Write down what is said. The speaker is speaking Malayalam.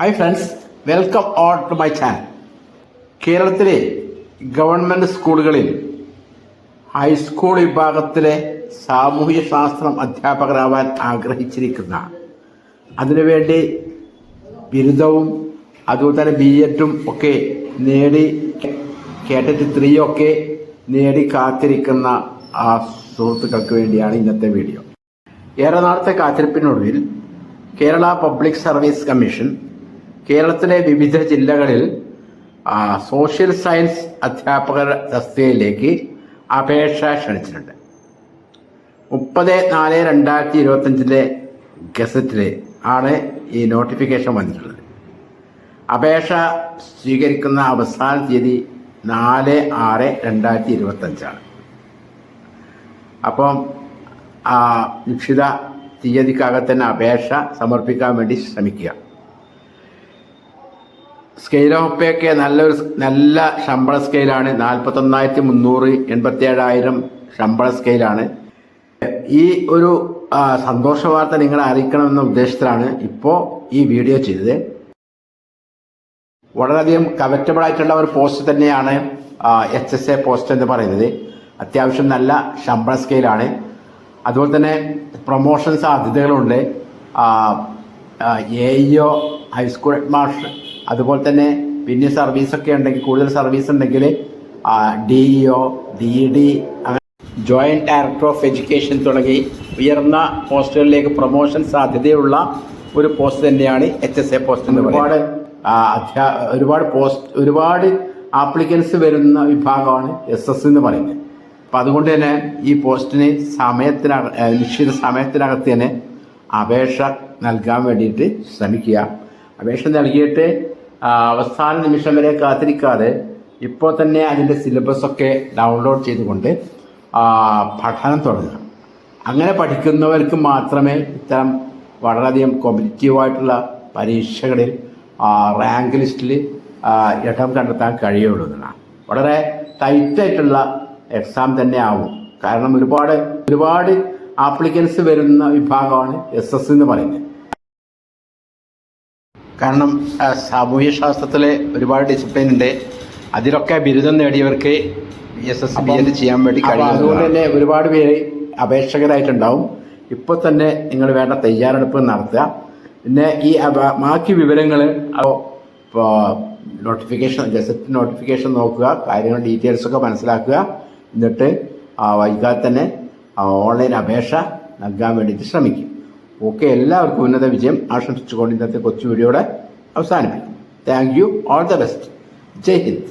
Hi friends, welcome all to my channel. കേരളത്തിലെ ഗവൺമെന്റ് സ്കൂളുകളിൽ ഹൈസ്കൂൾ വിഭാഗത്തിലെ സാമൂഹ്യ ശാസ്ത്രം അധ്യാപകരാവാൻ ആഗ്രഹിച്ചിരിക്കുന്ന, അതിനുവേണ്ടി ബിരുദവും അതുപോലെ തന്നെ BEdും ഒക്കെ നേടി കേട്ടറ്റ് 3 ഒക്കെ നേടി കാത്തിരിക്കുന്ന ആ സുഹൃത്തുക്കൾക്ക് വേണ്ടിയാണ് ഇന്നത്തെ വീഡിയോ. ഏറെ നാളത്തെ കാത്തിരിപ്പിനൊടുവിൽ കേരള പബ്ലിക് സർവീസ് കമ്മീഷൻ കേരളത്തിലെ വിവിധ ജില്ലകളിൽ സോഷ്യൽ സയൻസ് അധ്യാപകർ തസ്തികയിലേക്ക് അപേക്ഷ ക്ഷണിച്ചിട്ടുണ്ട്. 30/4/2025 ഗസറ്റിൽ ആണ് ഈ നോട്ടിഫിക്കേഷൻ വന്നിട്ടുള്ളത്. അപേക്ഷ സ്വീകരിക്കുന്ന അവസാന തീയതി 4/6/2025 അപ്പം നിശ്ചിത തീയതിക്കകത്ത് തന്നെ അപേക്ഷ സമർപ്പിക്കാൻ വേണ്ടി ശ്രമിക്കുക. സ്കെയിൽ ഓഫ് പേ ഒക്കെ നല്ല ശമ്പള സ്കെയിലാണ്. 41,300, 87,000 ശമ്പള സ്കെയിലാണ്. ഈ ഒരു സന്തോഷ വാർത്ത നിങ്ങളെ അറിയിക്കണമെന്ന ഉദ്ദേശത്തിലാണ് ഇപ്പോൾ ഈ വീഡിയോ ചെയ്തത്. വളരെയധികം കവറ്റബിൾ ആയിട്ടുള്ള ഒരു പോസ്റ്റ് തന്നെയാണ് HSA പോസ്റ്റ് എന്ന് പറയുന്നത്. അത്യാവശ്യം നല്ല ശമ്പള സ്കെയിലാണ്. അതുപോലെ തന്നെ പ്രൊമോഷൻ സാധ്യതകളുണ്ട്. AEO, ഹൈസ്കൂൾ ഹെഡ് മാസ്റ്റർ, അതുപോലെ തന്നെ പിന്നെ സർവീസൊക്കെ ഉണ്ടെങ്കിൽ, കൂടുതൽ സർവീസ് ഉണ്ടെങ്കിൽ DEO, DED, joint director of education തുടങ്ങി ഉയർന്ന പോസ്റ്റുകളിലേക്ക് പ്രൊമോഷൻ സാധ്യതയുള്ള ഒരു പോസ്റ്റ് തന്നെയാണ് HSA പോസ്റ്റ് എന്ന് പറയുന്നത്. ഒരുപാട് ആപ്ലിക്കൻസ് വരുന്ന വിഭാഗമാണ് SS എന്ന് പറയുന്നത്. അപ്പം അതുകൊണ്ട് തന്നെ ഈ പോസ്റ്റിന് നിശ്ചിത സമയത്തിനകത്ത് തന്നെ അപേക്ഷ നൽകാൻ വേണ്ടിയിട്ട് ശ്രമിക്കുക. അപേക്ഷ നൽകിയിട്ട് അവസാന നിമിഷം വരെ കാത്തിരിക്കാതെ ഇപ്പോൾ തന്നെ അതിൻ്റെ സിലബസൊക്കെ ഡൗൺലോഡ് ചെയ്തുകൊണ്ട് പഠനം തുടങ്ങുക. അങ്ങനെ പഠിക്കുന്നവർക്ക് മാത്രമേ ഇത്തരം വളരെയധികം കോമ്പറ്റീവായിട്ടുള്ള പരീക്ഷകളിൽ റാങ്ക് ലിസ്റ്റിൽ ഇടം കണ്ടെത്താൻ കഴിയുള്ളൂ എന്നാണ്. വളരെ ടൈറ്റായിട്ടുള്ള എക്സാം തന്നെ ആവും. കാരണം ഒരുപാട് ആപ്ലിക്കൻസ് വരുന്ന വിഭാഗമാണ് SS എന്ന് പറയുന്നത്. കാരണം സാമൂഹ്യ ശാസ്ത്രത്തിലെ ഒരുപാട് ഡിസിപ്ലിൻ ഉണ്ട്. അതിലൊക്കെ ബിരുദം നേടിയവർക്ക് SS BEd ചെയ്യാൻ വേണ്ടി കഴിയും. അതുകൊണ്ട് തന്നെ ഒരുപാട് പേര് അപേക്ഷകരായിട്ടുണ്ടാവും. ഇപ്പോൾ തന്നെ നിങ്ങൾ വേണ്ട തയ്യാറെടുപ്പ് നടത്തുക. പിന്നെ ഈ ബാക്കി വിവരങ്ങൾ ഗസറ്റ് നോട്ടിഫിക്കേഷൻ നോക്കുക, കാര്യങ്ങൾ ഡീറ്റെയിൽസൊക്കെ മനസ്സിലാക്കുക. എന്നിട്ട് വൈകാതെ തന്നെ ഓൺലൈൻ അപേക്ഷ നൽകാൻ വേണ്ടിയിട്ട് ശ്രമിക്കും. ഓക്കെ, എല്ലാവർക്കും ഉന്നത വിജയം ആശംസിച്ചുകൊണ്ട് ഇന്നത്തെ കൊച്ചു വീഡിയോയുടെ അവസാനിപ്പിക്കും. Thank you, all the best. ജയ് ഹിന്ദ്.